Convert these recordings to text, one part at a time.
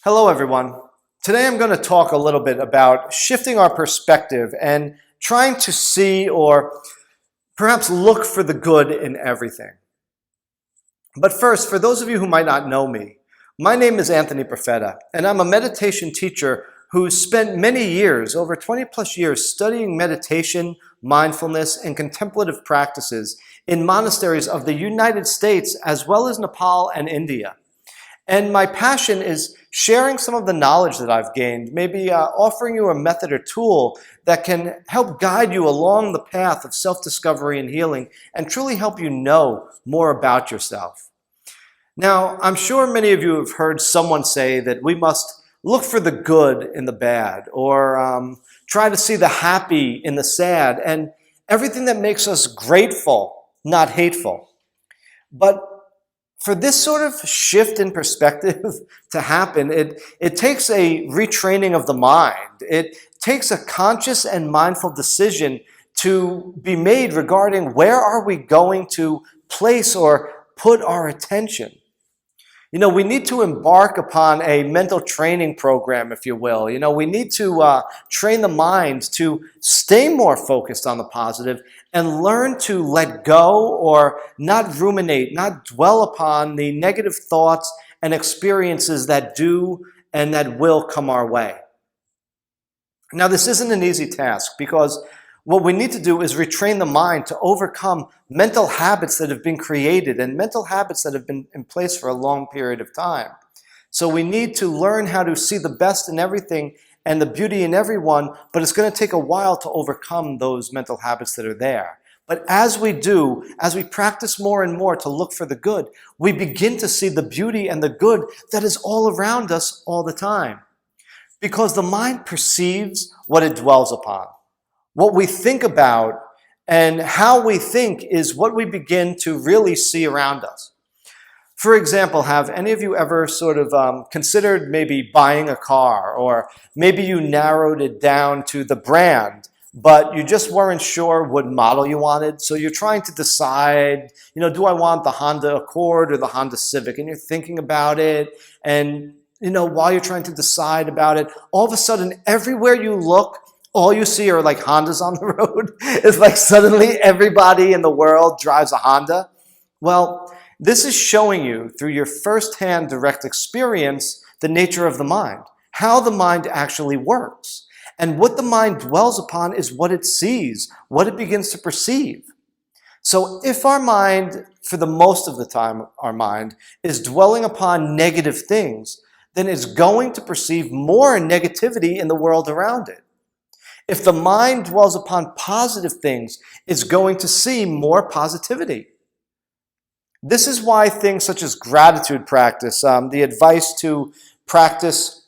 Hello, everyone. Today I'm going to talk a little bit about shifting our perspective and trying to see or perhaps look for the good in everything. But first, for those of you who might not know me, my name is Profeta, and I'm a meditation teacher who spent many years, over 20 plus years, studying meditation, mindfulness, and contemplative practices in monasteries of the United States as well as Nepal and India. And my passion is sharing some of the knowledge that I've gained, maybe offering you a method or tool that can help guide you along the path of self-discovery and healing and truly help you know more about yourself. Now, I'm sure many of you have heard someone say that we must look for the good in the bad, or try to see the happy in the sad, and everything that makes us grateful, not hateful. But for this sort of shift in perspective to happen, it takes a retraining of the mind. It takes a conscious and mindful decision to be made regarding where are we going to place or put our attention. You know, we need to embark upon a mental training program, if you will. You know, we need to train the mind to stay more focused on the positive and learn to let go or not ruminate, not dwell upon the negative thoughts and experiences that do and that will come our way. Now, this isn't an easy task because what we need to do is retrain the mind to overcome mental habits that have been created and mental habits that have been in place for a long period of time. So we need to learn how to see the best in everything and the beauty in everyone, but it's going to take a while to overcome those mental habits that are there. But as we do, as we practice more and more to look for the good, we begin to see the beauty and the good that is all around us all the time. Because the mind perceives what it dwells upon. What we think about and how we think is what we begin to really see around us. For example, have any of you ever sort of considered maybe buying a car, or maybe you narrowed it down to the brand, but you just weren't sure what model you wanted, so you're trying to decide, do I want the Honda Accord or the Honda Civic? And you're thinking about it, and while you're trying to decide about it, all of a sudden, everywhere you look, all you see are like Hondas on the road. It's like suddenly everybody in the world drives a Honda. Well, this is showing you through your firsthand direct experience the nature of the mind, how the mind actually works. And what the mind dwells upon is what it sees, what it begins to perceive. So if our mind, for the most of the time, our mind is dwelling upon negative things, then it's going to perceive more negativity in the world around it. If the mind dwells upon positive things, it's going to see more positivity. This is why things such as gratitude practice, the advice to practice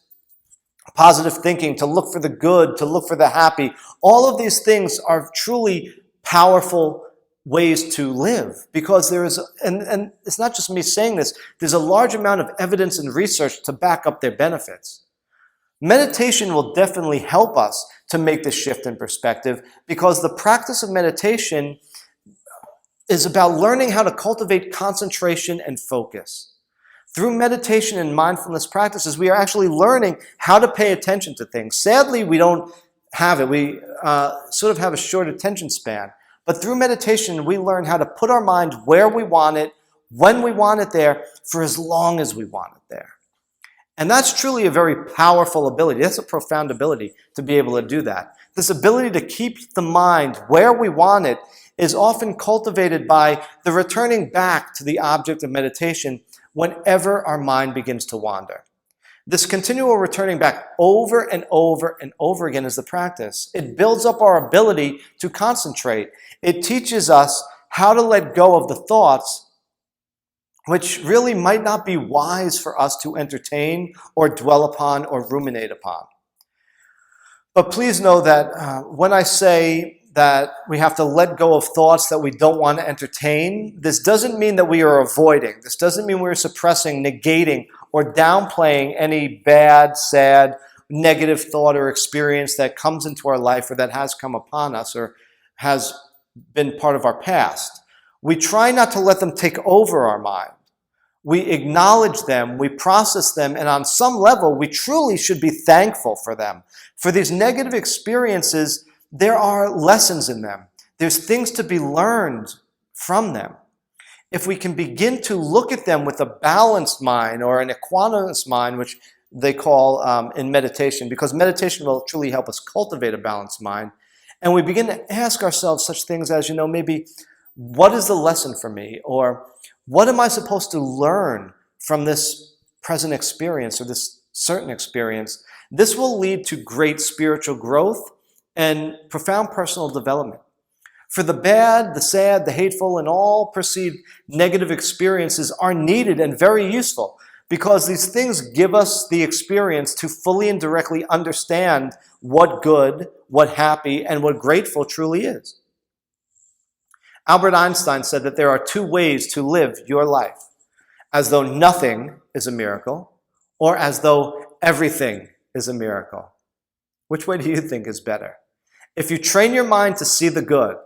positive thinking, to look for the good, to look for the happy, all of these things are truly powerful ways to live, because there is, and it's not just me saying this, there's a large amount of evidence and research to back up their benefits. Meditation will definitely help us to make this shift in perspective, because the practice of meditation is about learning how to cultivate concentration and focus. Through meditation and mindfulness practices, we are actually learning how to pay attention to things. Sadly, we don't have it. We sort of have a short attention span. But through meditation, we learn how to put our mind where we want it, when we want it there, for as long as we want it there. And that's truly a very powerful ability. That's a profound ability to be able to do that. This ability to keep the mind where we want it is often cultivated by the returning back to the object of meditation whenever our mind begins to wander. This continual returning back over and over and over again is the practice. It builds up our ability to concentrate. It teaches us how to let go of the thoughts which really might not be wise for us to entertain or dwell upon or ruminate upon. But please know that when I say that we have to let go of thoughts that we don't want to entertain, this doesn't mean that we are avoiding. This doesn't mean we're suppressing, negating, or downplaying any bad, sad, negative thought or experience that comes into our life or that has come upon us or has been part of our past. We try not to let them take over our mind. we acknowledge them, we process them, and on some level, we truly should be thankful for them. For these negative experiences, there are lessons in them. There's things to be learned from them. If we can begin to look at them with a balanced mind or an equanimous mind, which they call in meditation, because meditation will truly help us cultivate a balanced mind, and we begin to ask ourselves such things as, maybe, what is the lesson for me? Or what am I supposed to learn from this present experience or this certain experience? This will lead to great spiritual growth and profound personal development. For the bad, the sad, the hateful, and all perceived negative experiences are needed and very useful, because these things give us the experience to fully and directly understand what good, what happy, and what grateful truly is. Albert Einstein said that there are two ways to live your life: as though nothing is a miracle, or as though everything is a miracle. Which way do you think is better? If you train your mind to see the good,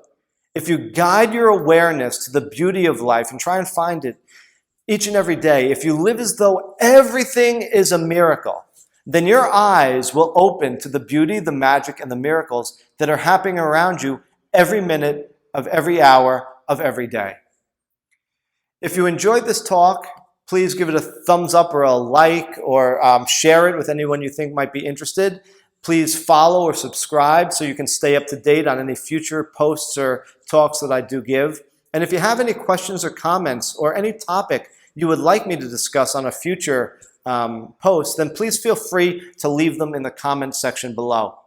if you guide your awareness to the beauty of life and try and find it each and every day, if you live as though everything is a miracle, then your eyes will open to the beauty, the magic, and the miracles that are happening around you every minute of every hour of every day. If you enjoyed this talk, please give it a thumbs up or a like, or share it with anyone you think might be interested. Please follow or subscribe so you can stay up to date on any future posts or talks that I do give. And if you have any questions or comments or any topic you would like me to discuss on a future post, then please feel free to leave them in the comment section below.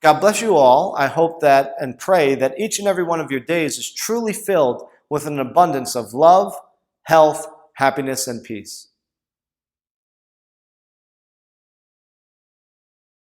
God bless you all. I hope that and pray that each and every one of your days is truly filled with an abundance of love, health, happiness, and peace.